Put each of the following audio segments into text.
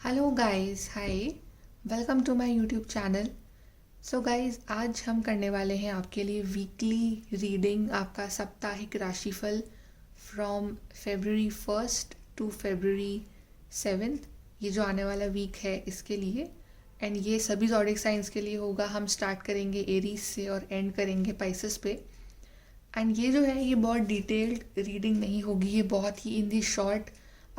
Hello guys, hi. Welcome to my YouTube channel. So guys, आज हम करने वाले हैं आपके लिए वीकली रीडिंग, आपका साप्ताहिक राशिफल from February 1st to February 7th। ये जो आने वाला वीक है इसके लिए, एंड ये सभी ज़ोडिएक साइंस के लिए होगा। हम स्टार्ट करेंगे एरीज से और एंड करेंगे पाइसेस पे। एंड ये जो है ये बहुत डिटेल्ड रीडिंग नहीं होगी, ये बहुत ही इन दी शॉर्ट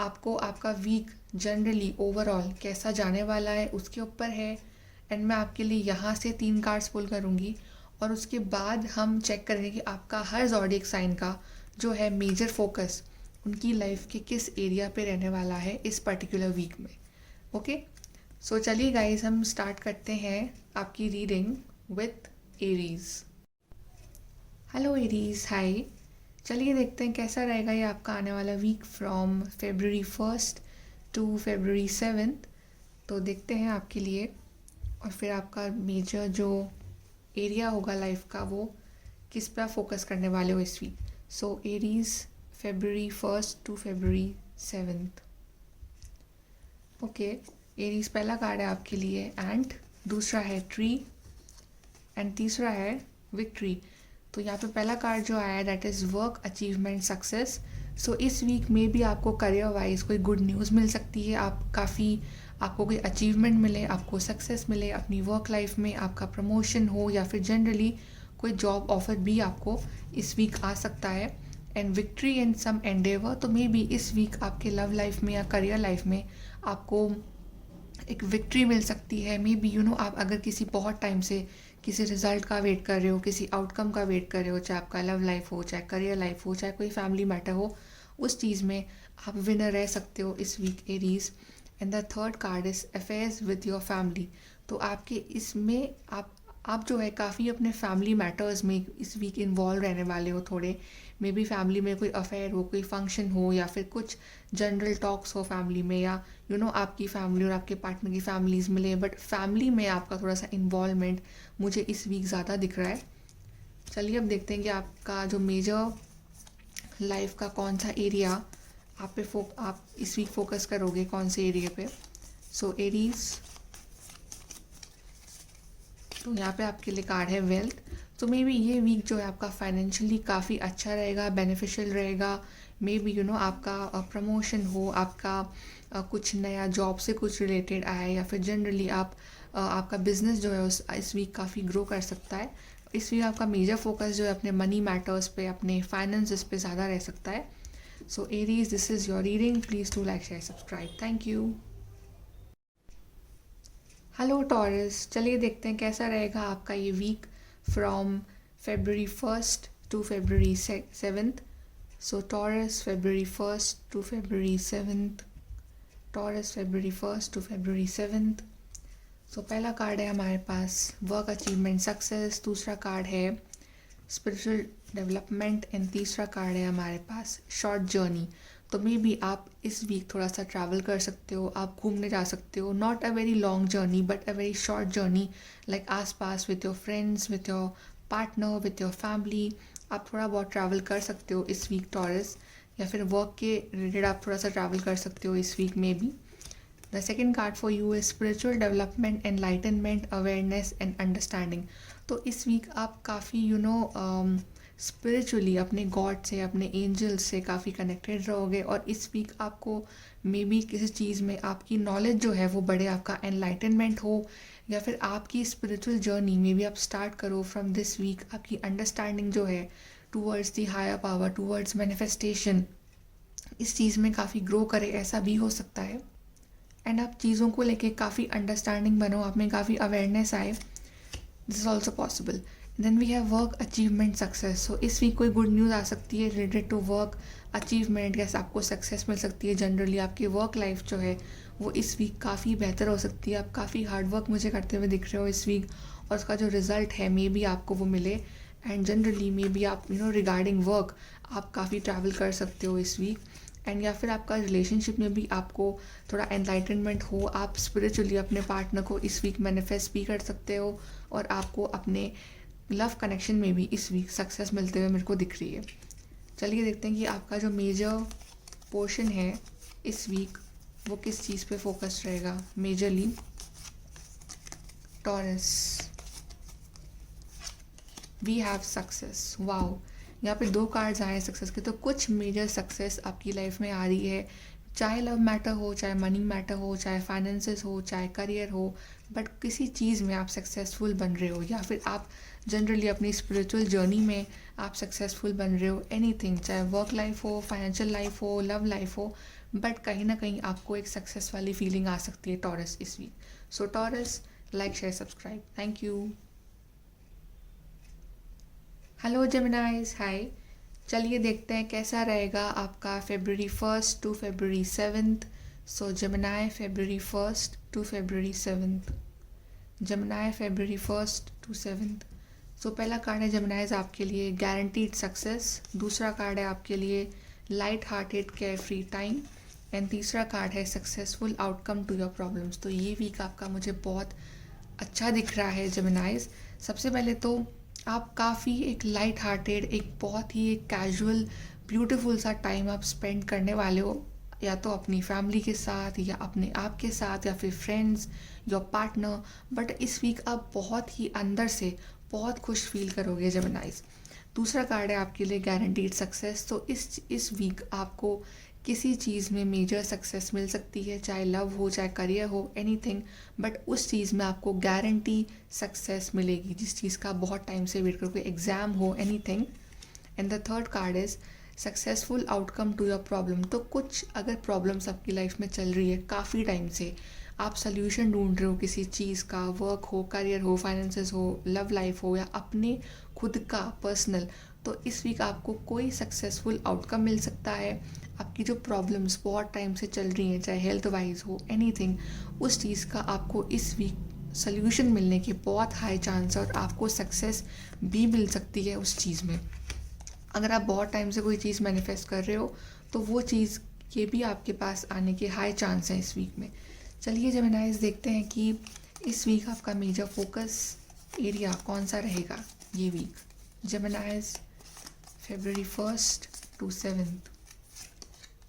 आपको आपका वीक जनरली ओवरऑल कैसा जाने वाला है उसके ऊपर है। एंड मैं आपके लिए यहाँ से 3 कार्ड्स पुल करूँगी और उसके बाद हम चेक करेंगे कि आपका हर ज़ोडिएक साइन का जो है मेजर फोकस उनकी लाइफ के किस एरिया पे रहने वाला है इस पर्टिकुलर वीक में। ओके, सो चलिए गाइस, हम स्टार्ट करते हैं आपकी reading with Aries. Hello Aries, hi. चलिए देखते हैं कैसा रहेगा ये आपका आने वाला week from February 1st to February 7th। तो देखते हैं आपके लिए, और फिर आपका मेजर जो एरिया होगा लाइफ का वो किस पे आप फोकस करने वाले हो इस week. So Aries, February 1st to February 7th। Okay, Aries पहला कार्ड है आपके लिए एंड, दूसरा है ट्री एंड तीसरा है विक्ट्री। तो यहाँ पे पहला कार्ड जो आया है that is work achievement success. So इस वीक में भी आपको करियर वाइज कोई गुड न्यूज़ मिल सकती है। आपको कोई अचीवमेंट मिले, आपको सक्सेस मिले अपनी वर्क लाइफ में, आपका प्रमोशन हो या फिर जनरली कोई जॉब ऑफर भी आपको इस वीक आ सकता है। And victory in some endeavour, तो मे बी इस वीक आपके लव लाइफ में या करियर लाइफ में आपको एक विक्ट्री मिल सकती है। मे बी आप अगर किसी बहुत टाइम से किसी रिजल्ट का वेट कर रहे हो, किसी आउटकम का वेट कर रहे हो, चाहे आपका लव लाइफ हो, चाहे करियर लाइफ हो, चाहे कोई फैमिली मैटर हो, उस चीज़ में आप विनर रह सकते हो इस week Aries. And the third card is affairs with your family. तो आपके इसमें आप जो है काफ़ी अपने फैमिली मैटर्स में इस वीक इन्वॉल्व रहने वाले हो थोड़े। मे बी फैमिली में कोई अफेयर हो, कोई फंक्शन हो, या फिर कुछ जनरल टॉक्स हो फैमिली में, या आपकी फैमिली और आपके पार्टनर की फैमिलीज़ मिले, बट फैमिली में आपका थोड़ा सा इन्वॉल्वमेंट मुझे इस वीक ज़्यादा दिख रहा है। चलिए अब देखते हैं कि आपका जो मेजर लाइफ का कौन सा एरिया आप इस वीक फोकस करोगे, कौन से एरिया पे। सो एरीज, तो यहाँ पे आपके लिए कार्ड है वेल्थ। तो मे बी ये वीक जो है आपका फाइनेंशियली काफ़ी अच्छा रहेगा, बेनिफिशियल रहेगा। मे बी आपका प्रमोशन हो, आपका कुछ नया जॉब से कुछ रिलेटेड आया, या फिर जनरली आपका बिजनेस जो है इस वीक काफ़ी ग्रो कर सकता है। इस वीक आपका मेजर फोकस जो है अपने मनी मैटर्स पे, अपने फाइनेंसेस पे ज़्यादा रह सकता है। So Aries, this is your reading. Please to like, share, subscribe. Thank you. Hello Taurus, चलिए देखते हैं कैसा रहेगा आपका ये week from February 1st to February 7th। So Taurus, February 1st to February 7th। Taurus, February 1st to February 7th। So पहला card है हमारे पास वर्क अचीवमेंट सक्सेस, दूसरा कार्ड है स्पिरिचुअल डेवलपमेंट एंड तीसरा कार्ड है हमारे पास शॉर्ट जर्नी। तो मे बी आप इस वीक थोड़ा सा ट्रैवल कर सकते हो, आप घूमने जा सकते हो। Not a very long journey but a very short journey, like आस पास with your friends, with your partner, with your family. आप थोड़ा बहुत ट्रैवल कर सकते हो इस वीक टॉरस, या फिर वर्क के रिलेटेड आप थोड़ा सा ट्रैवल कर सकते हो इस वीक में भी। The second card for you is spiritual development, enlightenment, awareness and understanding. तो इस वीक आप काफ़ी स्पिरिचुअली अपने गॉड से, अपने एंजल्स से काफ़ी कनेक्टेड रहोगे। और इस वीक आपको मे बी किसी चीज़ में आपकी नॉलेज जो है वो बढ़े, आपका एनलाइटनमेंट हो, या फिर आपकी स्पिरिचुअल जर्नी में भी आप स्टार्ट करो फ्रॉम दिस वीक। आपकी अंडरस्टैंडिंग जो है towards the higher power, towards manifestation, इस चीज़ में काफ़ी ग्रो करे, ऐसा भी हो सकता है। एंड आप चीज़ों को लेके काफ़ी अंडरस्टैंडिंग बनो, आप में काफ़ी अवेयरनेस आए। This is also possible. Then we have work achievement success. So इस वीक कोई गुड न्यूज़ आ सकती है रिलेटेड टू वर्क अचीवमेंट, जैसे आपको सक्सेस मिल सकती है। जनरली आपकी वर्क लाइफ जो है वो इस वीक काफ़ी बेहतर हो सकती है। आप काफ़ी हार्ड वर्क मुझे करते हुए दिख रहे हो इस वीक, और उसका जो रिज़ल्ट है मे बी आपको वो मिले। एंड जनरली मे बी आप रिगार्डिंग वर्क आप काफ़ी ट्रैवल कर सकते हो इस वीक। एंड या फिर आपका रिलेशनशिप में भी आपको थोड़ा एनलाइटनमेंट हो, आप स्पिरिचुअली अपने पार्टनर को इस वीक मैनिफेस्ट भी कर सकते हो, और आपको अपने लव कनेक्शन में भी इस वीक सक्सेस मिलते हुए मेरे को दिख रही है। चलिए देखते हैं कि आपका जो मेजर पोर्शन है इस वीक वो किस चीज़ पे फोकस रहेगा majorly. Taurus, we have success. Wow, यहाँ पे 2 कार्ड्स आए हैं सक्सेस के। तो कुछ मेजर सक्सेस आपकी लाइफ में आ रही है, चाहे लव मैटर हो, चाहे मनी मैटर हो, चाहे फाइनेंसेस हो, चाहे करियर हो, बट किसी चीज़ में आप सक्सेसफुल बन रहे हो, या फिर आप जनरली अपनी स्पिरिचुअल जर्नी में आप सक्सेसफुल बन रहे हो। एनीथिंग, चाहे वर्क लाइफ हो, फाइनेंशियल लाइफ हो, लव लाइफ हो, बट कहीं ना कहीं आपको एक सक्सेस वाली फीलिंग आ सकती है टॉरस इस week. So Taurus, like share subscribe, thank you. Hello Geminis, hi. चलिए देखते हैं कैसा रहेगा आपका February 1st to February 7th। So Gemini February 1st to February 7th, Gemini February 1st to 7th। So पहला कार्ड है जेमिनाइज आपके लिए गारंटीड सक्सेस, दूसरा कार्ड है आपके लिए light hearted care free time, and तीसरा कार्ड है successful outcome to your problems. तो ये वीक आपका मुझे बहुत अच्छा दिख रहा है जेमिनाइज। सबसे पहले तो आप काफ़ी एक लाइट हार्टेड, एक बहुत ही एक कैजुअल ब्यूटीफुल सा टाइम आप स्पेंड करने वाले हो, या तो अपनी फैमिली के साथ, या अपने आप के साथ, या फिर फ्रेंड्स, योर पार्टनर। बट इस वीक आप बहुत ही अंदर से बहुत खुश फील करोगे जेमिनाइज। दूसरा कार्ड है आपके लिए गारंटीड सक्सेस। तो इस वीक आपको किसी चीज़ में मेजर सक्सेस मिल सकती है, चाहे लव हो, चाहे करियर हो, एनीथिंग, बट उस चीज़ में आपको गारंटी सक्सेस मिलेगी जिस चीज़ का आप बहुत टाइम से वेट करोगे, एग्ज़ाम हो, anything. And the third card is successful outcome to your problem. तो कुछ अगर प्रॉब्लम्स आपकी लाइफ में चल रही है काफ़ी टाइम से, आप सोल्यूशन ढूंढ रहे हो किसी चीज़ का, वर्क हो, करियर हो, फाइनेंसेस हो, लव लाइफ हो, या अपने खुद का पर्सनल, तो इस वीक आपको कोई सक्सेसफुल आउटकम मिल सकता है। आपकी जो प्रॉब्लम्स बहुत टाइम से चल रही हैं, चाहे हेल्थ वाइज हो, एनीथिंग, उस चीज़ का आपको इस वीक सोल्यूशन मिलने के बहुत हाई चांस है, और आपको सक्सेस भी मिल सकती है उस चीज़ में। अगर आप बहुत टाइम से कोई चीज़ मैनिफेस्ट कर रहे हो, तो वो चीज़ के भी आपके पास आने के हाई चांस हैं इस वीक में। चलिए जेमिनाइज देखते हैं कि इस वीक आपका मेजर फोकस एरिया कौन सा रहेगा ये week. जेमिनाइज February 1st to 7th।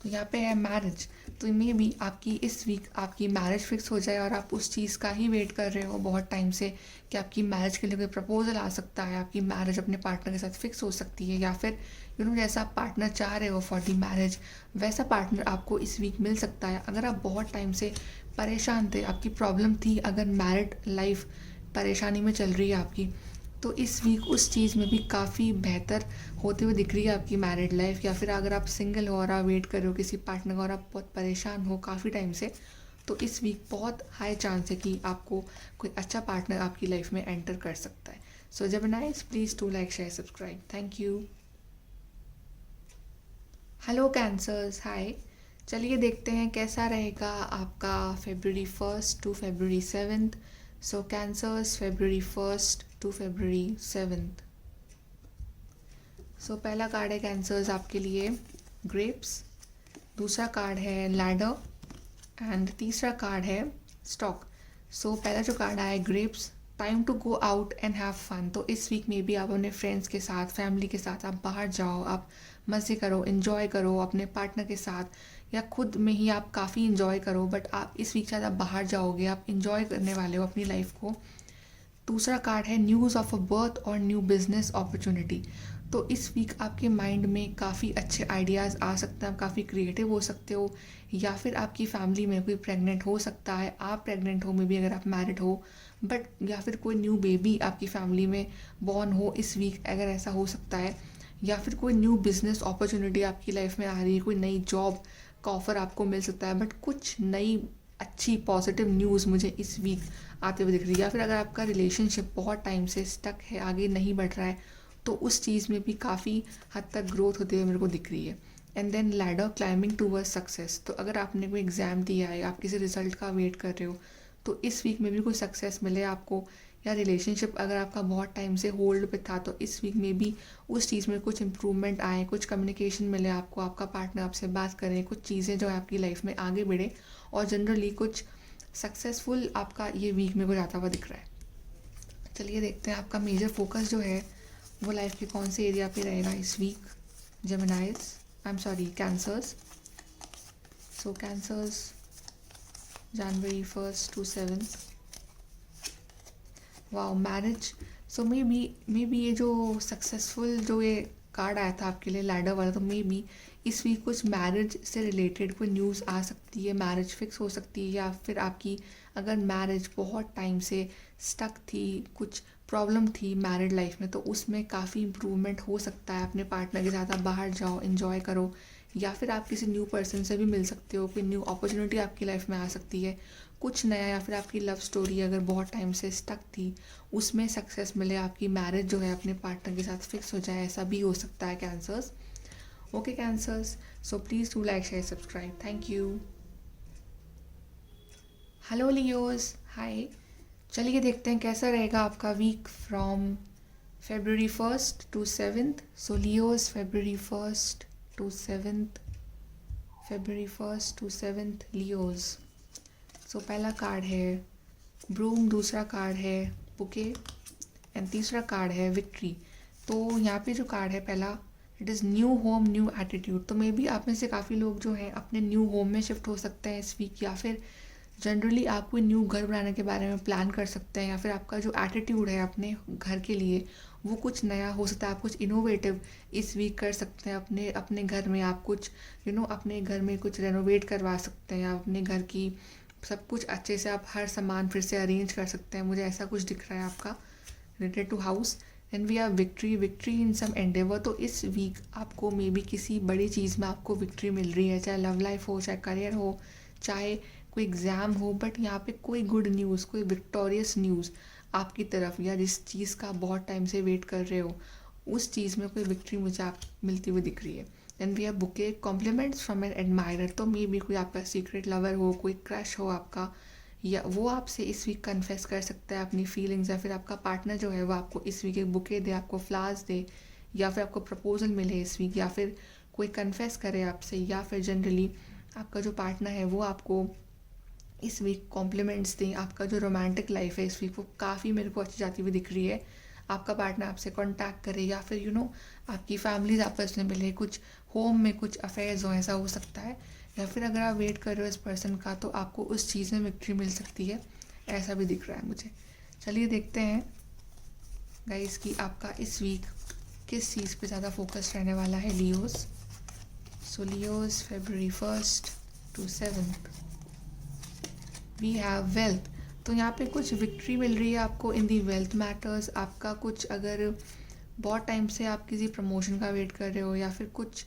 तो यहाँ पे है मैरिज। तो मे भी आपकी इस वीक आपकी मैरिज फिक्स हो जाए, और आप उस चीज़ का ही वेट कर रहे हो बहुत टाइम से कि आपकी मैरिज के लिए कोई प्रपोजल आ सकता है, आपकी मैरिज अपने पार्टनर के साथ फिक्स हो सकती है, या फिर जैसा आप पार्टनर चाह रहे हो फॉर दी मैरिज, वैसा पार्टनर आपको इस वीक मिल सकता है। अगर आप बहुत टाइम से परेशान थे, आपकी प्रॉब्लम थी, अगर मैरिड लाइफ परेशानी में चल रही है आपकी, तो इस वीक उस चीज़ में भी काफ़ी बेहतर होते हुए दिख रही है आपकी मैरिड लाइफ। या फिर अगर आप सिंगल हो और आप वेट कर रहे हो किसी पार्टनर का, और आप बहुत परेशान हो काफ़ी टाइम से, तो इस वीक बहुत हाई चांस है कि आपको कोई अच्छा पार्टनर आपकी लाइफ में एंटर कर सकता है। So Geminis, please to like share subscribe, thank you. Hello Cancers, hi. चलिए देखते हैं कैसा रहेगा आपका February 1st to February 7th। So Cancers February 1st to February 7th। So पहला कार्ड है कैंसर्स आपके लिए ग्रेप्स, दूसरा कार्ड है लैडर, एंड तीसरा कार्ड है स्टॉक। सो पहला जो कार्ड आया है grapes, time to go out and have fun. तो इस वीक में भी आप अपने फ्रेंड्स के साथ, फैमिली के साथ आप बाहर जाओ, आप मज़े करो, इन्जॉय करो अपने पार्टनर के साथ, या खुद में ही आप काफ़ी इन्जॉय करो। बट आप इस वीक शायद आप बाहर जाओगे, आप इन्जॉय करने वाले हो अपनी लाइफ को। दूसरा कार्ड है न्यूज़ ऑफ अ बर्थ और न्यू बिजनेस अपॉर्चुनिटी। तो इस वीक आपके माइंड में काफ़ी अच्छे आइडियाज़ आ सकते हैं, आप काफ़ी क्रिएटिव हो सकते हो, या फिर आपकी फैमिली में कोई प्रेग्नेंट हो सकता है, आप प्रेग्नेंट हो मे बी अगर आप मैरिड हो, बट या फिर कोई न्यू बेबी आपकी फैमिली में बॉर्न हो इस वीक, अगर ऐसा हो सकता है। या फिर कोई न्यू बिजनेस अपॉर्चुनिटी आपकी लाइफ में आ रही है, कोई नई जॉब का ऑफ़र आपको मिल सकता है। बट कुछ नई अच्छी पॉजिटिव न्यूज़ मुझे इस वीक आते हुए दिख रही है। या फिर अगर आपका रिलेशनशिप बहुत टाइम से स्टक है, आगे नहीं बढ़ रहा है, तो उस चीज़ में भी काफ़ी हद तक ग्रोथ होते हुए मेरे को दिख रही है। And then ladder climbing towards success. तो अगर आपने कोई एग्ज़ाम दिया है, आप किसी रिजल्ट का वेट कर रहे हो, तो इस वीक में भी कोई सक्सेस मिले आपको। या रिलेशनशिप अगर आपका बहुत टाइम से होल्ड पे था, तो इस वीक में भी उस चीज़ में कुछ इम्प्रूवमेंट आए, कुछ कम्युनिकेशन मिले आपको, आपका पार्टनर आपसे बात करें, कुछ चीज़ें जो है आपकी लाइफ में आगे बढ़े, और जनरली कुछ सक्सेसफुल आपका ये वीक में को जाता हुआ दिख रहा है। चलिए देखते हैं आपका मेजर फोकस जो है वो लाइफ के कौन से एरिया पे रहेगा इस week. Geminis, I am sorry Cancers. So Cancers, January 1st to 7th. Wow, marriage. So maybe ये जो सक्सेसफुल जो ये कार्ड आया था आपके लिए लैडर वाला, तो मे बी इस वीक कुछ मैरिज से रिलेटेड कोई न्यूज़ आ सकती है, मैरिज फिक्स हो सकती है, या फिर आपकी अगर मैरिज बहुत टाइम से स्टक थी, कुछ प्रॉब्लम थी मैरिड लाइफ में, तो उसमें काफ़ी इम्प्रूवमेंट हो सकता है. अपने पार्टनर के साथ आप बाहर जाओ, इन्जॉय करो, या फिर आप किसी न्यू पर्सन से भी मिल सकते हो, कोई न्यू अपॉर्चुनिटी आपकी लाइफ में आ सकती है, कुछ नया. या फिर आपकी लव स्टोरी अगर बहुत टाइम से स्टक थी, उसमें सक्सेस मिले, आपकी मैरिज जो है अपने पार्टनर के साथ फिक्स हो जाए, ऐसा भी हो सकता है Cancers. Okay Cancers, so please do like, share, subscribe. Thank you. Hello Leos, hi. चलिए देखते हैं कैसा रहेगा आपका week from February 1st to 7th. So Leos, February 1st to 7th. February 1st to 7th Leos. So पहला card है broom, दूसरा card है बुके, एंड तीसरा कार्ड है विक्ट्री. तो यहाँ पे जो कार्ड है पहला, it is new home new attitude. तो मे बी आप में से काफ़ी लोग जो हैं अपने न्यू होम में शिफ्ट हो सकते हैं इस वीक, या फिर जनरली आप कोई न्यू घर बनाने के बारे में प्लान कर सकते हैं, या फिर आपका जो एटीट्यूड है अपने घर के लिए वो कुछ नया हो सकता है. आप कुछ इनोवेटिव इस वीक कर सकते हैं अपने अपने घर में. आप कुछ अपने घर में कुछ रेनोवेट करवा सकते हैं, अपने घर की सब कुछ अच्छे से आप हर सामान फिर से अरेंज कर सकते हैं. मुझे ऐसा कुछ दिख रहा है आपका related to house. And we are victory in some endeavour. तो इस वीक आपको मे बी किसी बड़ी चीज़ में आपको विक्ट्री मिल रही है, चाहे लव लाइफ हो, चाहे करियर हो, चाहे कोई एग्ज़ाम हो, बट यहाँ पे कोई गुड न्यूज़, कोई विक्टोरियस न्यूज़ आपकी तरफ, या जिस चीज़ का बहुत टाइम से वेट कर रहे हो उस चीज़ में कोई विक्ट्री मुझे आप मिलती हुई दिख रही है. And we have bouquet compliments from an admirer. तो मे बी कोई आपका सीक्रेट लवर हो, कोई क्रश हो आपका, या वो आपसे इस वीक कन्फेस कर सकता है अपनी फीलिंग्स, या फिर आपका पार्टनर जो है वो आपको इस वीक एक बुके दे, आपको फ्लावर्स दे, या फिर आपको प्रपोजल मिले इस वीक, या फिर कोई कन्फेस करे आपसे, या फिर जनरली आपका जो पार्टनर है वो आपको इस वीक कॉम्प्लीमेंट्स दें. आपका जो रोमांटिक लाइफ है इस वीक वो काफ़ी मेरे को अच्छी जाती हुई दिख रही है. आपका पार्टनर आपसे कांटेक्ट करे, या फिर आपकी फैमिलीज आपस में मिले, कुछ होम में कुछ अफेयर्स हो, ऐसा हो सकता है. या फिर अगर आप वेट कर रहे हो इस पर्सन का, तो आपको उस चीज़ में विक्ट्री मिल सकती है, ऐसा भी दिख रहा है मुझे. चलिए देखते हैं गाइस कि आपका इस वीक किस चीज़ पे ज़्यादा फोकस रहने वाला है Leos. So Leos, February 1st to 7th we have wealth. तो यहाँ पे कुछ विक्ट्री मिल रही है आपको इन दी वेल्थ मैटर्स. आपका कुछ अगर बहुत टाइम से आप किसी प्रमोशन का वेट कर रहे हो, या फिर कुछ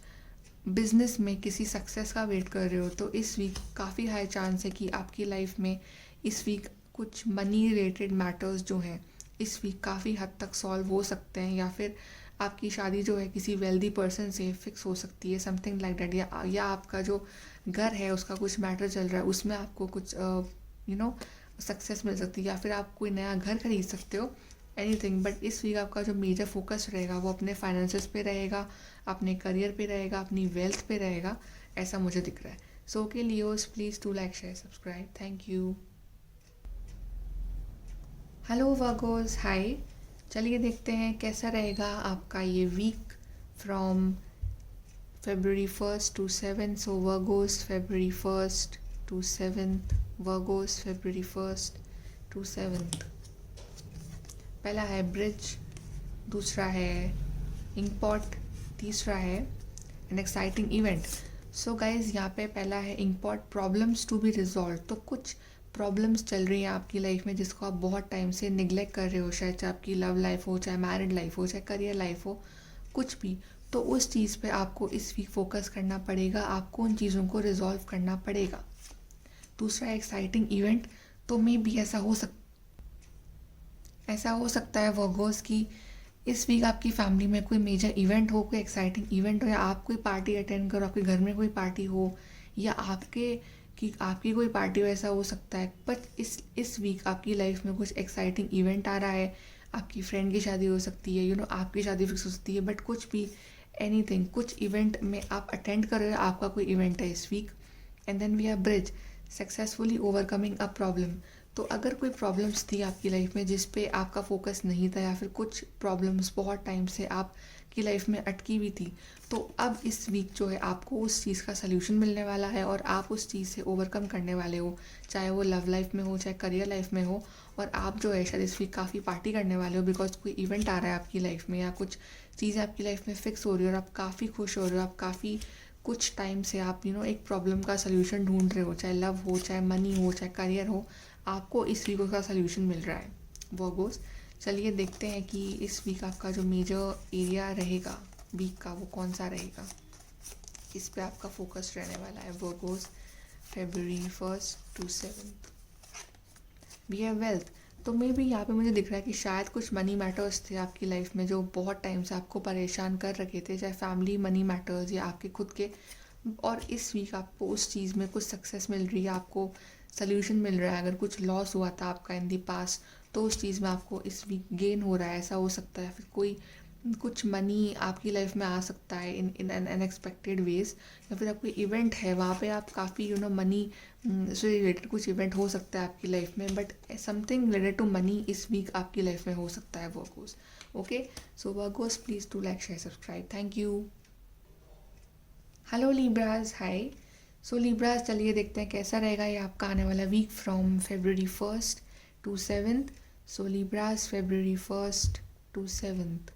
बिजनेस में किसी सक्सेस का वेट कर रहे हो, तो इस वीक काफ़ी हाई चांस है कि आपकी लाइफ में इस वीक कुछ मनी रिलेटेड मैटर्स जो हैं इस वीक काफ़ी हद तक सॉल्व हो सकते हैं, या फिर आपकी शादी जो है किसी वेल्दी पर्सन से फिक्स हो सकती है, समथिंग लाइक दैट. या आपका जो घर है उसका कुछ मैटर चल रहा है, उसमें आपको कुछ सक्सेस मिल सकती है, या फिर आप कोई नया घर खरीद सकते हो, एनीथिंग. बट इस वीक आपका जो मेजर फोकस रहेगा वो अपने फाइनेंसेस पे रहेगा, अपने करियर पे रहेगा, अपनी वेल्थ पे रहेगा, ऐसा मुझे दिख रहा है. So okay Leos, please do like, share, subscribe. Thank you. Hello Virgos, hi. चलिए देखते हैं कैसा रहेगा आपका ये week from February 1st to 7th. So Virgos, February 1st to 7th. Virgos, February 1st to 7th. पहला है ब्रिज, दूसरा है इंकपॉट, तीसरा है an exciting event. So guys यहाँ पे पहला है inkpot, problems to be resolve. तो कुछ प्रॉब्लम्स चल रही हैं आपकी लाइफ में जिसको आप बहुत टाइम से निगलेक्ट कर रहे हो, शायद चाहे आपकी लव लाइफ हो, चाहे मैरिड लाइफ हो, चाहे करियर लाइफ हो, कुछ भी. तो उस चीज़ पे आपको इस वीक फोकस करना पड़ेगा, आपको उन चीज़ों को रिजॉल्व करना पड़ेगा. दूसरा एक्साइटिंग इवेंट. तो मे भी ऐसा हो सकता है वर्गोस कि इस वीक आपकी फैमिली में कोई मेजर इवेंट हो, कोई एक्साइटिंग इवेंट हो, या आप कोई पार्टी अटेंड करो, आपके घर में कोई पार्टी हो, या आपकी कोई पार्टी हो, ऐसा हो सकता है. बट इस वीक आपकी लाइफ में कुछ एक्साइटिंग इवेंट आ रहा है. आपकी फ्रेंड की शादी हो सकती है, आपकी शादी फिक्स हो सकती है, बट कुछ भी एनीथिंग, कुछ इवेंट में आप अटेंड कर रहे हो, आपका कोई इवेंट है इस week. And then we are bridge, successfully overcoming a problem. तो अगर कोई प्रॉब्लम्स थी आपकी लाइफ में जिस पे आपका फोकस नहीं था, या फिर कुछ प्रॉब्लम्स बहुत टाइम से आपकी आपकी लाइफ में अटकी हुई थी, तो अब इस वीक जो है आपको उस चीज़ का सल्यूशन मिलने वाला है और आप उस चीज़ से ओवरकम करने वाले हो, चाहे वो लव लाइफ में हो चाहे करियर लाइफ में हो। और आप जो है शायद इस वीक काफ़ी पार्टी करने वाले हो, बिकॉज कोई इवेंट आ रहा है आपकी लाइफ में या कुछ चीज़ें आपकी लाइफ में फ़िक्स हो रही है और आप काफ़ी खुश हो रहे हो। आप काफ़ी कुछ टाइम से आप एक प्रॉब्लम का सल्यूशन ढूंढ रहे हो, चाहे लव हो चाहे मनी हो चाहे करियर हो, आपको इस वीक उसका सल्यूशन मिल रहा है वर्गोस। चलिए देखते हैं कि इस वीक आपका जो मेजर एरिया रहेगा वीक का वो कौन सा रहेगा, इस पे आपका फोकस रहने वाला है Virgos. February 1st to 7th we have wealth. तो मे भी यहाँ पे मुझे दिख रहा है कि शायद कुछ मनी मैटर्स थे आपकी लाइफ में जो बहुत टाइम से आपको परेशान कर रखे थे, चाहे फैमिली मनी मैटर्स या आपके खुद के। और इस वीक आपको उस चीज़ में कुछ सक्सेस मिल रही है, आपको सल्यूशन मिल रहा है। अगर कुछ लॉस हुआ था आपका इन दी पास, तो उस चीज़ में आपको इस वीक गेन हो रहा है, ऐसा हो सकता है। फिर कोई कुछ मनी आपकी लाइफ में आ सकता है इन एन अनएक्सपेक्टेड वेज, या फिर आपको इवेंट है वहाँ पे आप काफ़ी मनी से रिलेटेड कुछ इवेंट हो सकता है आपकी लाइफ में, but something related to money इस वीक आपकी लाइफ में हो सकता है Virgos. Okay, so Virgos please to like share subscribe, thank you. Hello Libras, hi. So Libras चलिए देखते हैं कैसा रहेगा ये आपका आने वाला week from February 1st to 7th। So Libras February 1st to 7th,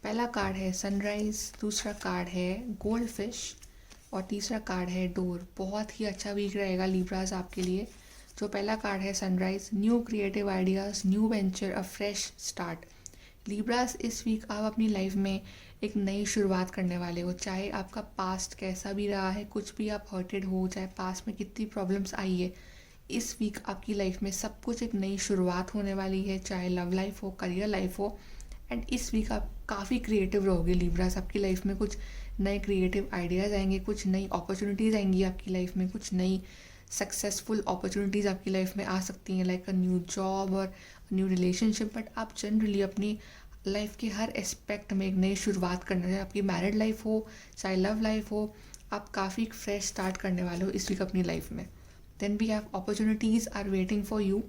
पहला कार्ड है सनराइज, दूसरा कार्ड है गोल्ड फिश और तीसरा कार्ड है डोर। बहुत ही अच्छा वीक रहेगा लिब्रास आपके लिए। जो पहला कार्ड है sunrise, new creative ideas, new venture, अ फ्रेश स्टार्ट। लिब्रास इस वीक आप अपनी लाइफ में एक नई शुरुआत करने वाले हो, चाहे आपका पास्ट कैसा भी रहा है, कुछ भी आप हर्टेड हो, चाहे पास्ट में कितनी प्रॉब्लम्स आई है, इस वीक आपकी लाइफ में सब कुछ एक नई शुरुआत होने वाली है, चाहे लव लाइफ हो करियर लाइफ हो। एंड इस वीक आप काफ़ी क्रिएटिव रहोगे लिब्रास, आपकी लाइफ में कुछ नए क्रिएटिव आइडियाज़ आएंगे, कुछ नई अपॉर्चुनिटीज़ आएंगी आपकी लाइफ में, कुछ नई सक्सेसफुल अपॉर्चुनिटीज़ आपकी लाइफ में आ सकती हैं, लाइक अ न्यू जॉब और न्यू रिलेशनशिप। बट आप जनरली अपनी लाइफ के हर एस्पेक्ट में एक नई शुरुआत करने वाले, आपकी मैरिड लाइफ हो चाहे लव लाइफ हो, आप काफ़ी फ्रेश स्टार्ट करने वाले हो इस वीक अपनी लाइफ में। Then we have opportunities are waiting for you.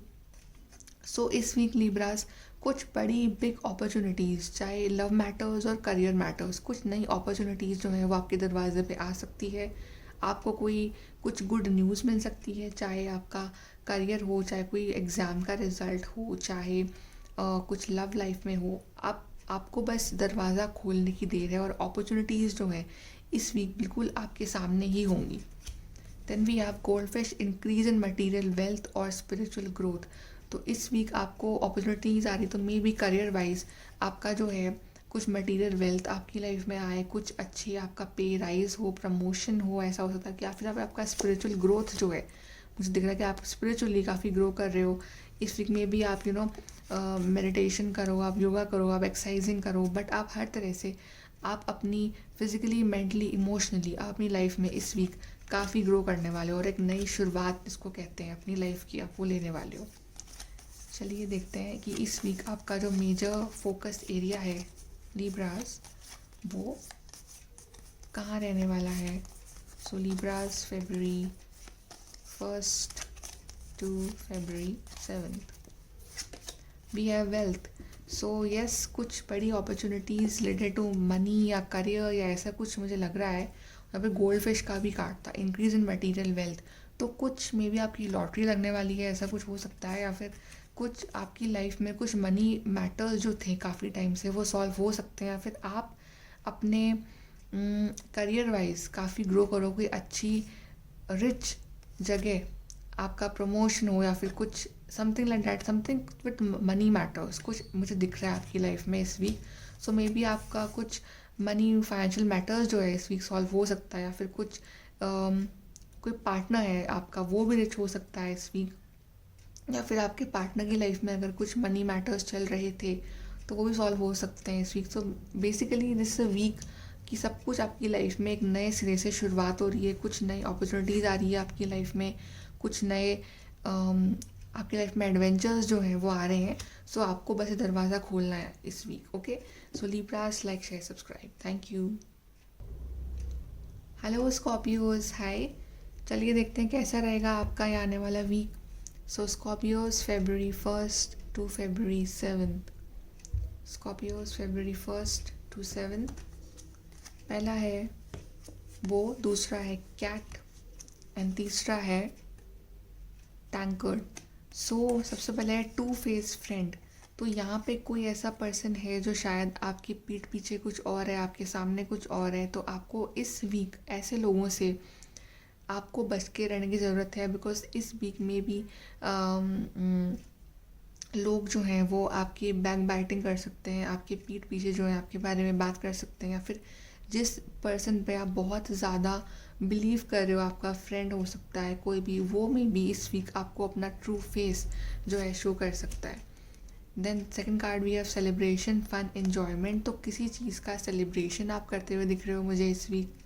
So इस वीक लिब्रास कुछ बड़ी बिग अपॉर्चुनिटीज़, चाहे लव मैटर्स और करियर मैटर्स, कुछ नई अपॉर्चुनिटीज़ जो है वो आपके दरवाजे पे आ सकती है। आपको कोई कुछ गुड न्यूज़ मिल सकती है, चाहे आपका करियर हो, चाहे कोई एग्ज़ाम का रिज़ल्ट हो, चाहे कुछ लव लाइफ में हो। आपको बस दरवाज़ा खोलने की देर है और अपॉर्चुनिटीज़ जो है इस वीक बिल्कुल आपके सामने ही होंगी। Then we have gold fish, increase in material wealth और स्पिरिचुअल ग्रोथ। तो इस वीक आपको अपॉर्चुनिटीज़ आ रही, तो मे बी करियर वाइज आपका जो है कुछ मटेरियल वेल्थ आपकी लाइफ में आए, कुछ अच्छी आपका पे राइज हो, प्रमोशन हो, ऐसा हो सकता है कि या फिर आपका स्पिरिचुअल ग्रोथ जो है, मुझे दिख रहा है कि आप स्पिरिचुअली काफ़ी ग्रो कर रहे हो इस वीक में भी। आप मेडिटेशन करो, आप योगा करो, आप एक्सरसाइजिंग करो, बट आप हर तरह से आप अपनी फिजिकली मेंटली इमोशनली आप अपनी लाइफ में इस वीक काफ़ी ग्रो करने वाले हो और एक नई शुरुआत जिसको कहते हैं अपनी लाइफ की, आप वो लेने वाले हो। चलिए देखते हैं कि इस वीक आपका जो मेजर फोकस एरिया है लिब्रास वो कहाँ रहने वाला है। So Libras February 1st to February 7th we have wealth. So yes, कुछ बड़ी अपॉर्चुनिटीज़ रिलेटेड टू मनी या करियर या ऐसा कुछ मुझे लग रहा है। यहाँ पे गोल्ड फिश का भी कार्ड था, इंक्रीज इन मटीरियल वेल्थ। तो कुछ मे बी आपकी लॉटरी लगने वाली है, ऐसा कुछ हो सकता है, या फिर कुछ आपकी लाइफ में कुछ मनी मैटर्स जो थे काफ़ी टाइम से वो सॉल्व हो सकते हैं, या फिर आप अपने करियर वाइज काफ़ी ग्रो करोगे, अच्छी रिच जगह आपका प्रमोशन हो, या फिर कुछ something like that, something with money matters कुछ मुझे दिख रहा है आपकी लाइफ में इस वीक। सो मे बी आपका कुछ मनी फाइनेंशियल मैटर्स जो है इस वीक सॉल्व हो सकता है, या फिर कुछ कोई पार्टनर है आपका वो भी रिच हो सकता है इस वीक, या फिर आपके पार्टनर की लाइफ में अगर कुछ मनी मैटर्स चल रहे थे तो वो भी सॉल्व हो सकते हैं इस week. So basically this week कि सब कुछ आपकी लाइफ में एक नए सिरे से शुरुआत हो रही है, कुछ नई अपॉर्चुनिटीज़ आ रही है आपकी लाइफ में, कुछ नए आपकी लाइफ में एडवेंचर्स जो हैं वो आ रहे हैं। सो आपको बस दरवाज़ा खोलना है इस week. Okay, so Libras like share subscribe, thank you. Hello Scorpios, hi. चलिए देखते हैं कैसा रहेगा आपका ये आने वाला week. So Scorpios February 1st to February 7th Scorpios February 1st to 7th। पहला है वो, दूसरा है कैट एंड तीसरा है टैंकर्ड। सो सबसे पहले है टू फेस फ्रेंड। तो यहाँ पे कोई ऐसा पर्सन है जो शायद आपकी पीठ पीछे कुछ और है, आपके सामने कुछ और है। तो आपको इस वीक ऐसे लोगों से आपको बच के रहने की ज़रूरत है, बिकॉज इस वीक में भी लोग जो हैं वो आपकी बैक बाइटिंग कर सकते हैं, आपके पीठ पीछे जो है आपके बारे में बात कर सकते हैं, या फिर जिस पर्सन पे आप बहुत ज़्यादा बिलीव कर रहे हो, आपका फ्रेंड हो सकता है कोई भी, वो में भी इस वीक आपको अपना ट्रू फेस जो है शो कर सकता है। Then second card we have celebration, fun, enjoyment. तो किसी चीज़ का सेलिब्रेशन आप करते हुए दिख रहे हो मुझे इस वीक।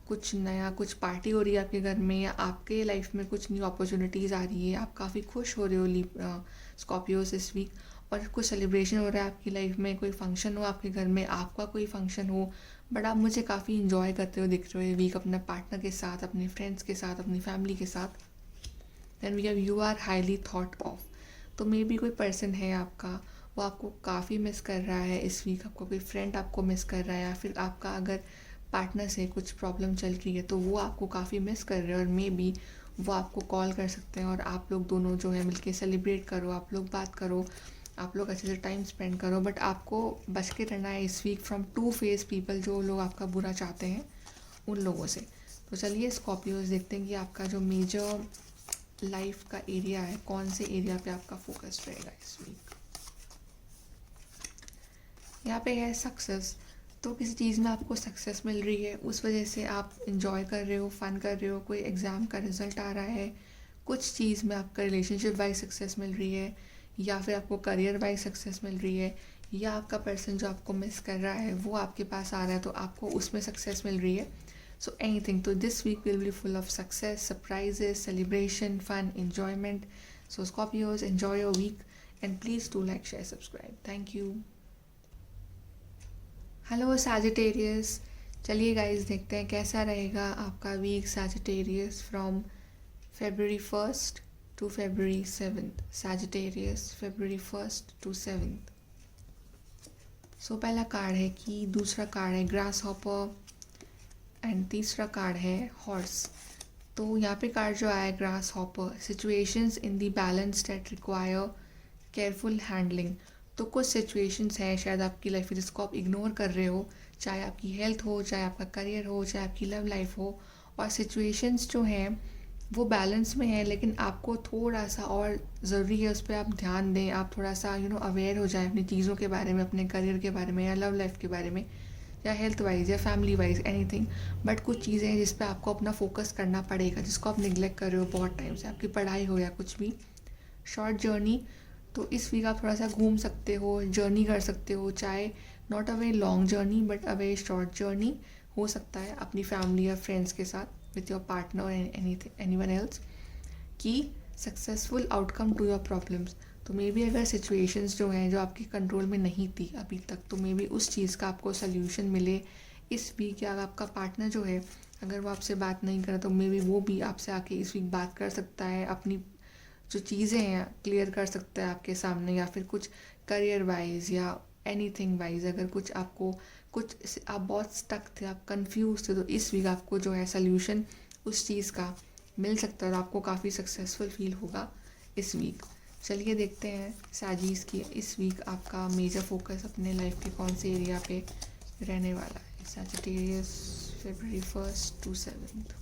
कुछ नया, कुछ पार्टी हो रही है आपके घर में, या आपके लाइफ में कुछ न्यू अपॉर्चुनिटीज़ आ रही है, आप काफ़ी खुश हो रहे हो स्कॉर्पियोस इस वीक। और कुछ सेलिब्रेशन हो रहा है आपकी लाइफ में, कोई फंक्शन हो आपके घर में, आपका कोई फंक्शन हो, बट आप मुझे काफ़ी इंजॉय करते हुए दिख रहे हो ये वीक अपने पार्टनर के साथ, अपने फ्रेंड्स के साथ, अपनी फैमिली के साथ। Then we have you are highly thought of. तो मे बी कोई पर्सन है आपका, वो आपको काफ़ी मिस कर रहा है इस वीक, आपको कोई फ्रेंड आपको मिस कर रहा है, या फिर आपका अगर पार्टनर से कुछ प्रॉब्लम चल रही है तो वो आपको काफ़ी मिस कर रहे हैं, और मे बी वो आपको कॉल कर सकते हैं और आप लोग दोनों जो है मिलके सेलिब्रेट करो, आप लोग बात करो, आप लोग अच्छे से टाइम स्पेंड करो। बट आपको बच के रहना है इस week from to face people, जो लोग आपका बुरा चाहते हैं उन लोगों से। तो चलिए स्कॉर्पियोज देखते हैं कि आपका जो मेजर लाइफ का एरिया है, कौन से एरिया पे आपका फोकस रहेगा इस वीक। यहाँ पे है सक्सेस। तो किसी चीज़ में आपको सक्सेस मिल रही है, उस वजह से आप इंजॉय कर रहे हो, फन कर रहे हो, कोई एग्ज़ाम का रिजल्ट आ रहा है, कुछ चीज़ में आपका रिलेशनशिप वाइज सक्सेस मिल रही है, या फिर आपको करियर वाइज सक्सेस मिल रही है, या आपका पर्सन जो आपको मिस कर रहा है वो आपके पास आ रहा है तो आपको उसमें सक्सेस मिल रही है। सो एनीथिंग, तो this week will be full of success, surprises, celebration, fun, enjoyment. So Scorpios, enjoy your week and please do like, share, subscribe. Thank you. Hello Sagittarius. चलिए गाइस देखते हैं कैसा रहेगा आपका week Sagittarius from February 1st to February 7th। Sagittarius February 1st to 7th। So पहला card है key, दूसरा card है ग्रास हॉपर एंड तीसरा कार्ड है हॉर्स। तो यहाँ पे कार्ड जो आया है grasshopper, situations in the balance that require careful handling. तो कुछ सिचुएशंस हैं शायद आपकी लाइफ में जिसको आप इग्नोर कर रहे हो, चाहे आपकी हेल्थ हो, चाहे आपका करियर हो, चाहे आपकी लव लाइफ हो, और सिचुएशंस जो हैं वो बैलेंस में है, लेकिन आपको थोड़ा सा और ज़रूरी है उस पर आप ध्यान दें, आप थोड़ा सा अवेयर हो जाएं अपनी चीज़ों के बारे में, अपने करियर के बारे में, या लव लाइफ के बारे में, या हेल्थ वाइज, या फैमिली वाइज, एनीथिंग। बट कुछ चीज़ें हैं जिस पे आपको अपना फोकस करना पड़ेगा, जिसको आप निगलेक्ट कर रहे हो बहुत टाइम से, आपकी पढ़ाई हो या कुछ भी। शॉर्ट जर्नी, तो इस वीक आप थोड़ा सा घूम सकते हो, जर्नी कर सकते हो, चाहे not a way long journey but a way short journey हो सकता है अपनी फैमिली या फ्रेंड्स के साथ, with your partner and anyone else, की successful outcome to your problems. तो मे बी अगर सिचुएशंस जो हैं जो आपके कंट्रोल में नहीं थी अभी तक, तो मे बी उस चीज़ का आपको सोल्यूशन मिले इस वीक। या आपका पार्टनर जो है अगर वो आपसे बात नहीं करे तो मे बी वो भी आपसे आके इस वीक बात कर सकता है, अपनी जो चीज़ें हैं क्लियर कर सकता है आपके सामने, या फिर कुछ करियर वाइज या एनीथिंग वाइज अगर कुछ आपको कुछ आप बहुत स्टक थे, आप कंफ्यूज थे, तो इस वीक आपको जो है सोल्यूशन उस चीज़ का मिल सकता है और आपको काफ़ी सक्सेसफुल फील होगा इस वीक। चलिए देखते हैं साजीज की इस वीक आपका मेजर फोकस अपने लाइफ के कौन से एरिया पे रहने वाला है। Sagittarius February 1st to 7th।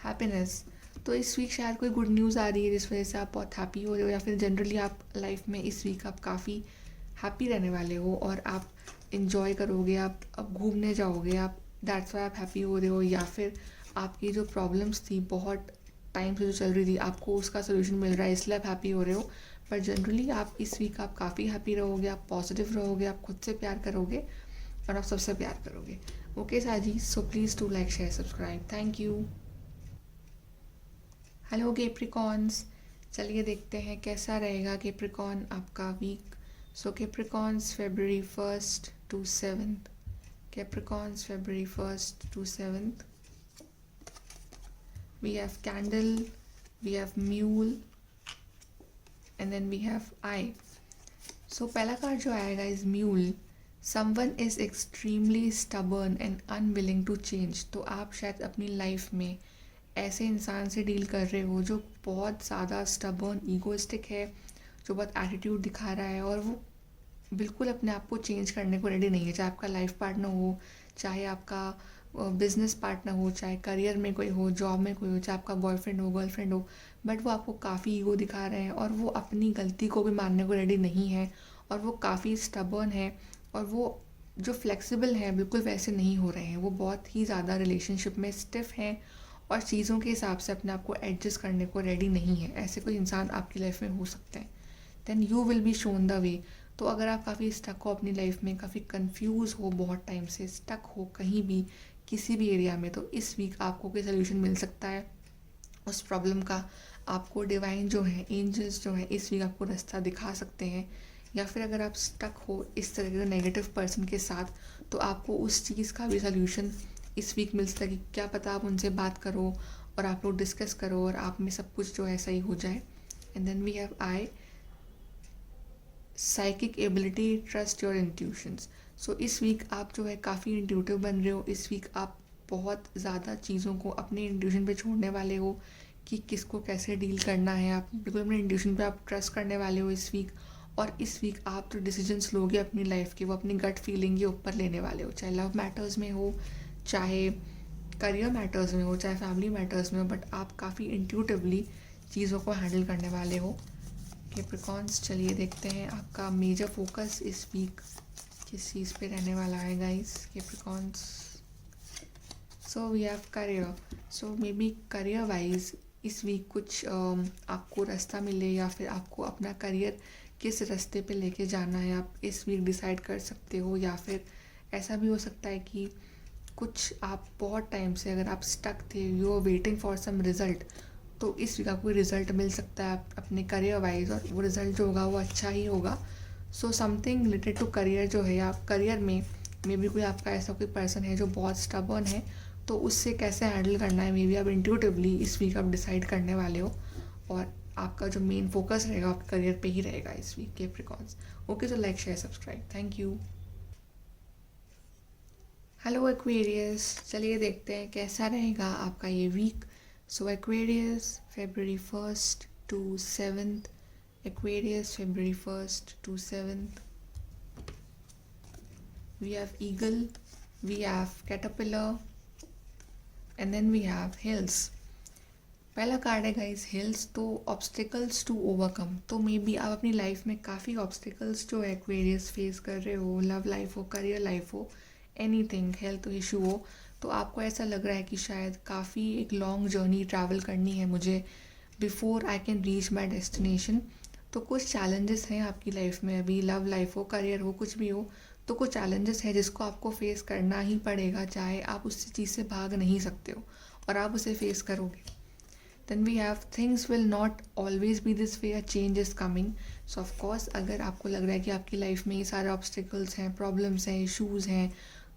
Happiness, तो इस वीक शायद कोई गुड न्यूज़ आ रही है जिस वजह से आप बहुत हैप्पी हो रहे हो, या फिर जनरली आप लाइफ में इस वीक आप काफ़ी हैप्पी रहने वाले हो और आप इंजॉय करोगे, आप अब घूमने जाओगे, आप दैट्स वाई आप हैप्पी हो रहे हो, या फिर आपकी जो प्रॉब्लम्स थी बहुत टाइम से जो चल रही थी आपको उसका सोल्यूशन मिल रहा है इसलिए आप हैप्पी हो रहे हो। पर जनरली आप इस वीक आप काफ़ी हैप्पी रहोगे, आप पॉजिटिव रहोगे, आप खुद से प्यार करोगे और आप सबसे प्यार करोगे। Okay Sagi, so please to like, share, subscribe. Thank you. Hello Capricorns, चलिए देखते हैं कैसा रहेगा कैप्रिकॉन आपका week. So Capricorns February 1st to 7th। Capricorns February 1st to 7th। we have candle, we have mule, and then we have eye. So पहला card जो आएगा is mule. Someone is extremely stubborn and unwilling to change. तो आप शायद अपनी life में ऐसे इंसान से डील कर रहे हो जो बहुत ज़्यादा स्टबर्न ईगोइस्टिक है, जो बहुत एटीट्यूड दिखा रहा है और वो बिल्कुल अपने आप को चेंज करने को रेडी नहीं है। चाहे आपका लाइफ पार्टनर हो, चाहे आपका बिजनेस पार्टनर हो, चाहे करियर में कोई हो, जॉब में कोई हो, चाहे आपका बॉयफ्रेंड हो, गर्लफ्रेंड हो, बट वो आपको काफ़ी ईगो दिखा रहे हैं और वो अपनी गलती को भी मानने को रेडी नहीं है और वो काफ़ी स्टबर्न है और वो जो फ्लेक्सिबल है बिल्कुल वैसे नहीं हो रहे हैं। वो बहुत ही ज़्यादा रिलेशनशिप में स्टिफ हैं और चीज़ों के हिसाब से अपने आप को एडजस्ट करने को रेडी नहीं है। ऐसे कोई इंसान आपकी लाइफ में हो सकते हैं। Then you will be shown the way. तो अगर आप काफ़ी स्टक हो अपनी लाइफ में, काफ़ी कंफ्यूज हो, बहुत टाइम से स्टक हो कहीं भी किसी भी एरिया में, तो इस वीक आपको कोई सोल्यूशन मिल सकता है उस प्रॉब्लम का। आपको डिवाइन जो है, एंजल्स जो है, इस वीक आपको रास्ता दिखा सकते हैं। या फिर अगर आप स्टक हो इस तरह के नेगेटिव पर्सन के साथ, तो आपको उस चीज़ का भी सोल्यूशन इस वीक मिल सकता है कि क्या पता आप उनसे बात करो और आप लोग डिस्कस करो और आप में सब कुछ जो है सही हो जाए। And then we have I psychic ability, trust your intuitions. So इस वीक आप जो है काफ़ी इंट्यूटिव बन रहे हो। इस वीक आप बहुत ज़्यादा चीज़ों को अपने इंट्यूशन पे छोड़ने वाले हो कि किसको कैसे डील करना है। आप बिल्कुल अपने इंट्यूशन पे आप ट्रस्ट करने वाले हो इस वीक। और इस वीक आप जो डिसीजंस लोगे अपनी लाइफ के, वो अपनी गट फीलिंग के ऊपर लेने वाले हो, चाहे लव मैटर्स में हो, चाहे करियर मैटर्स में हो, चाहे फैमिली मैटर्स में हो, बट आप काफ़ी इंट्यूटिवली चीज़ों को हैंडल करने वाले हो। कैप्रिकॉन्स, चलिए देखते हैं आपका मेजर फोकस इस वीक किस चीज़ पे रहने वाला है guys. Capricorns, so we have career. So maybe career wise इस वीक कुछ आपको रास्ता मिले या फिर आपको अपना करियर किस रास्ते पे लेके जाना है आप इस वीक डिसाइड कर सकते हो। या फिर ऐसा भी हो सकता है कि कुछ आप बहुत टाइम से अगर आप स्टक थे, you are waiting for some result, तो इस वीक आपको रिज़ल्ट मिल सकता है अपने करियर वाइज और वो रिज़ल्ट जो होगा वो अच्छा ही होगा। So something related to career जो है, आप करियर में मे बी कोई आपका ऐसा कोई पर्सन है जो बहुत स्टबर्न है, तो उससे कैसे हैंडल करना है मे बी आप इंट्यूटिवली इस वीक आप डिसाइड करने वाले हो। और आपका जो मेन फोकस रहेगा आपके करियर पे ही रहेगा इस वीक। कैप्रिकॉन्स, ओके, तो like share subscribe, thank you. Hello Aquarius, चलिए देखते हैं कैसा रहेगा आपका ये week. So Aquarius, February 1st to 7th, Aquarius, February 1st to 7th. We have eagle, we have caterpillar, and then we have hills. पहला card है guys hills. तो ऑब्स्टिकल्स टू ओवरकम। तो मे बी आप अपनी life में काफ़ी obstacles जो है एक्वेरियस फेस कर रहे हो, लव लाइफ हो, करियर लाइफ हो, एनीथिंग, हेल्थ इशू हो। तो आपको ऐसा लग रहा है कि शायद काफ़ी एक लॉन्ग जर्नी ट्रैवल करनी है मुझे before I can reach my destination. तो कुछ चैलेंजेस हैं आपकी लाइफ में, अभी लव लाइफ हो, करियर हो, कुछ भी हो, तो कुछ चैलेंजेस हैं जिसको आपको फेस करना ही पड़ेगा, चाहे आप उस चीज़ से भाग नहीं सकते हो और आप उसे फेस करोगे। Then we have things will not always be this way, a change is coming. So of course अगर आपको लग रहा है कि आपकी लाइफ में ये सारे ऑब्स्टिकल्स हैं, प्रॉब्लम्स हैं, इशूज़ हैं,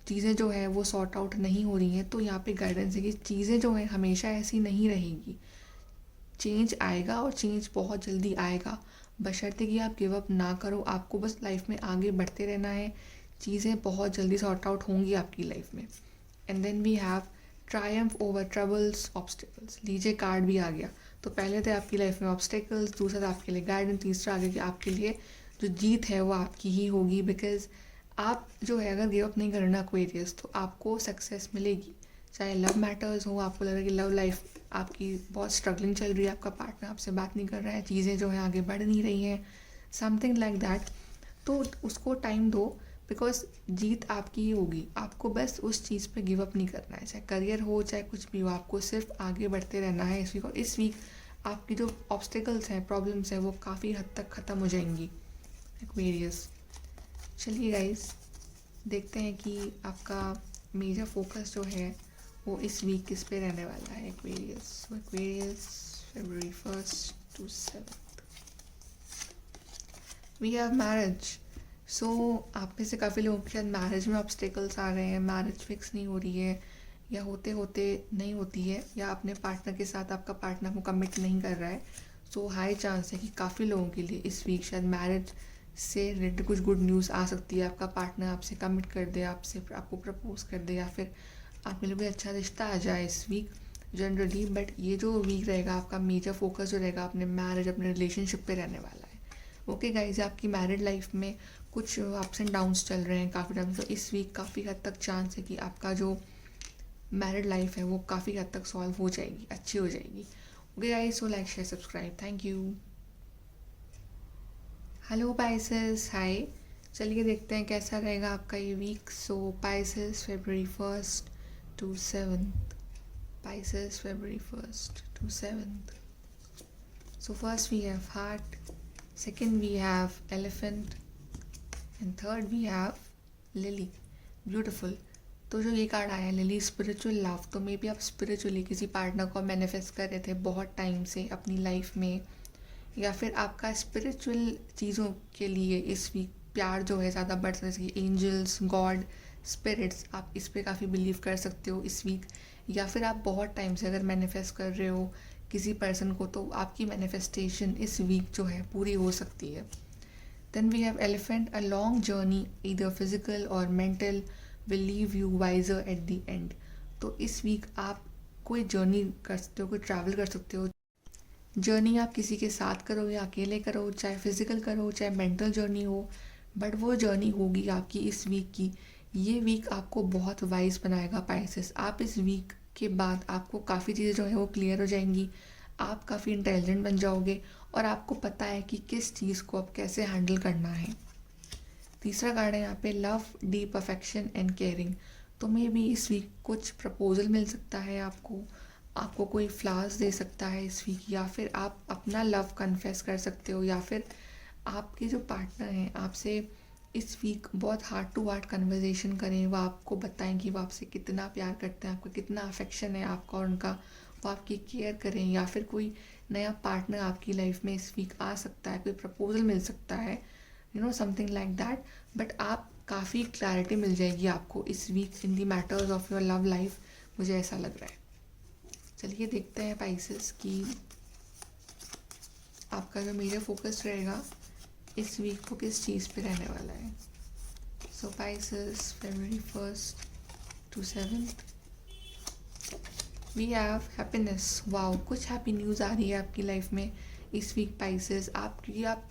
चीज़ें जो है वो सॉर्ट आउट नहीं हो रही हैं, तो यहाँ पे गाइडेंस है कि चीज़ें जो हैं हमेशा ऐसी नहीं रहेगी। चेंज आएगा और चेंज बहुत जल्दी आएगा, बशर्ते कि आप गिव अप ना करो। आपको बस लाइफ में आगे बढ़ते रहना है, चीज़ें बहुत जल्दी सॉर्ट आउट होंगी आपकी लाइफ में। And then we have triumph over troubles, obstacles. लीजिए कार्ड भी आ गया। तो पहले थे आपकी लाइफ में ऑब्स्टिकल्स, दूसरा था आपके लिए गाइडेंस, तीसरा आ गया कि आपके लिए जो जीत है वो आपकी ही होगी। बिकॉज आप जो है अगर गिव अप नहीं करना एक्वेरियस, तो आपको सक्सेस मिलेगी। चाहे लव मैटर्स हो, आपको लग रहा है कि लव लाइफ आपकी बहुत स्ट्रगलिंग चल रही है, आपका पार्टनर आपसे बात नहीं कर रहा है, चीज़ें जो हैं आगे बढ़ नहीं रही हैं, समथिंग लाइक दैट, तो उसको टाइम दो। बिकॉज जीत आपकी ही होगी। आपको बस उस चीज़ पे गिव अप नहीं करना है, चाहे करियर हो चाहे कुछ भी हो, आपको सिर्फ आगे बढ़ते रहना है इस वीक। और इस वीक आपकी जो ऑब्स्टिकल्स हैं, प्रॉब्लम्स हैं, वो काफ़ी हद तक ख़त्म हो जाएंगी एक्वेरियस। चलिए गाइस देखते हैं कि आपका मेजर फोकस जो है वो इस वीक किस पे रहने वाला है Aquarius. So Aquarius, February 1st to 7th, we have marriage. So आप में से काफ़ी लोगों के शायद मैरिज में ऑब्स्टिकल्स आ रहे हैं, मैरिज फिक्स नहीं हो रही है या होते होते नहीं होती है, या अपने पार्टनर के साथ आपका पार्टनर को कमिट नहीं कर रहा है। सो हाई चांस है कि काफ़ी लोगों के लिए इस वीक शायद मैरिज से रिलेटेड कुछ गुड न्यूज़ आ सकती है। आपका पार्टनर आपसे कमिट कर दे, आपको प्रपोज कर दे, या फिर आप में कोई अच्छा रिश्ता आ जाए इस वीक जनरली। बट ये जो वीक रहेगा आपका मेजर फोकस जो रहेगा अपने मैरिज, अपने रिलेशनशिप पे रहने वाला है। ओके गाइज, आपकी मैरिड लाइफ में कुछ अप्स एंड डाउन्स चल रहे हैं काफ़ी टाइम, तो इस वीक काफ़ी हद तक चांस है कि आपका जो मैरिड लाइफ है वो काफ़ी हद तक सॉल्व हो जाएगी, अच्छी हो जाएगी। Okay guys, so like share subscribe, thank you. Hello Pisces, hi. चलिए देखते हैं कैसा रहेगा आपका ये week. So Pisces February 1st to 7th, Pisces February 1st to 7th. So first we have heart, second we have elephant, and third we have lily. Beautiful. तो जो ये कार्ड आया लिली, स्पिरिचुअल लव, तो may be आप spiritually किसी partner को manifest कर रहे थे बहुत टाइम से अपनी लाइफ में, या फिर आपका स्पिरिचुअल चीज़ों के लिए इस वीक प्यार जो है ज़्यादा बढ़ सकता है, जैसे कि एंजल्स, गॉड, स्पिरिट्स, आप इस पर काफ़ी बिलीव कर सकते हो इस वीक। या फिर आप बहुत टाइम से अगर मैनिफेस्ट कर रहे हो किसी पर्सन को, तो आपकी मैनिफेस्टेशन इस वीक जो है पूरी हो सकती है। Then we have elephant, a long journey either physical और mental will leave you wiser at the end. तो इस वीक आप कोई जर्नी कर सकते हो, कोई ट्रैवल कर सकते हो। जर्नी आप किसी के साथ करो या अकेले करो, चाहे फिजिकल करो चाहे मेंटल जर्नी हो, बट वो जर्नी होगी आपकी इस वीक की। ये वीक आपको बहुत वाइज बनाएगा पाइसेस। आप इस वीक के बाद आपको काफ़ी चीज़ें जो है वो क्लियर हो जाएंगी, आप काफ़ी इंटेलिजेंट बन जाओगे और आपको पता है कि किस चीज़ को अब कैसे हैंडल करना है। तीसरा कार्ड है यहाँ पे love, deep affection and caring. तो मे बी इस वीक कुछ प्रपोजल मिल सकता है आपको कोई फ्लावर्स दे सकता है इस वीक, या फिर आप अपना लव कन्फेस कर सकते हो, या फिर आपके जो पार्टनर हैं आपसे इस वीक बहुत हार्ट टू हार्ट कन्वर्जेशन करें, वो आपको बताएं कि वो आपसे कितना प्यार करते हैं, आपका कितना अफेक्शन है आपका और उनका, वो आपकी केयर करें। या फिर कोई नया पार्टनर आपकी लाइफ में इस वीक आ सकता है, कोई प्रपोजल मिल सकता है, समथिंग लाइक दैट। बट आप काफ़ी क्लैरिटी मिल जाएगी आपको इस week in the matters of your love life, मुझे ऐसा लग रहा है। चलिए देखते हैं पाइसेस कि आपका जो मेजर फोकस रहेगा इस वीक को किस चीज़ पे रहने वाला है। So Pisces February 1st to 7th, we have happiness. Wow, कुछ हैप्पी न्यूज़ आ रही है आपकी लाइफ में इस वीक पाइसेस। आप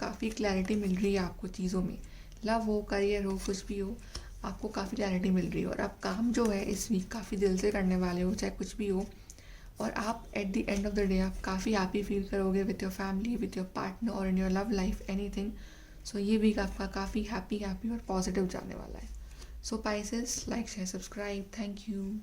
काफ़ी क्लैरिटी मिल रही है आपको चीज़ों में, लव हो, करियर हो, कुछ भी हो, आपको काफ़ी क्लैरिटी मिल रही है। और आप काम जो है इस वीक काफ़ी दिल से करने वाले हो, चाहे कुछ भी हो, और आप at the end of the day आप काफ़ी हैप्पी फील करोगे with your family, with your partner और in your love life, anything. So ये वीक आपका काफ़ी हैप्पी और पॉजिटिव जाने वाला है। So Pisces, like share subscribe, thank you.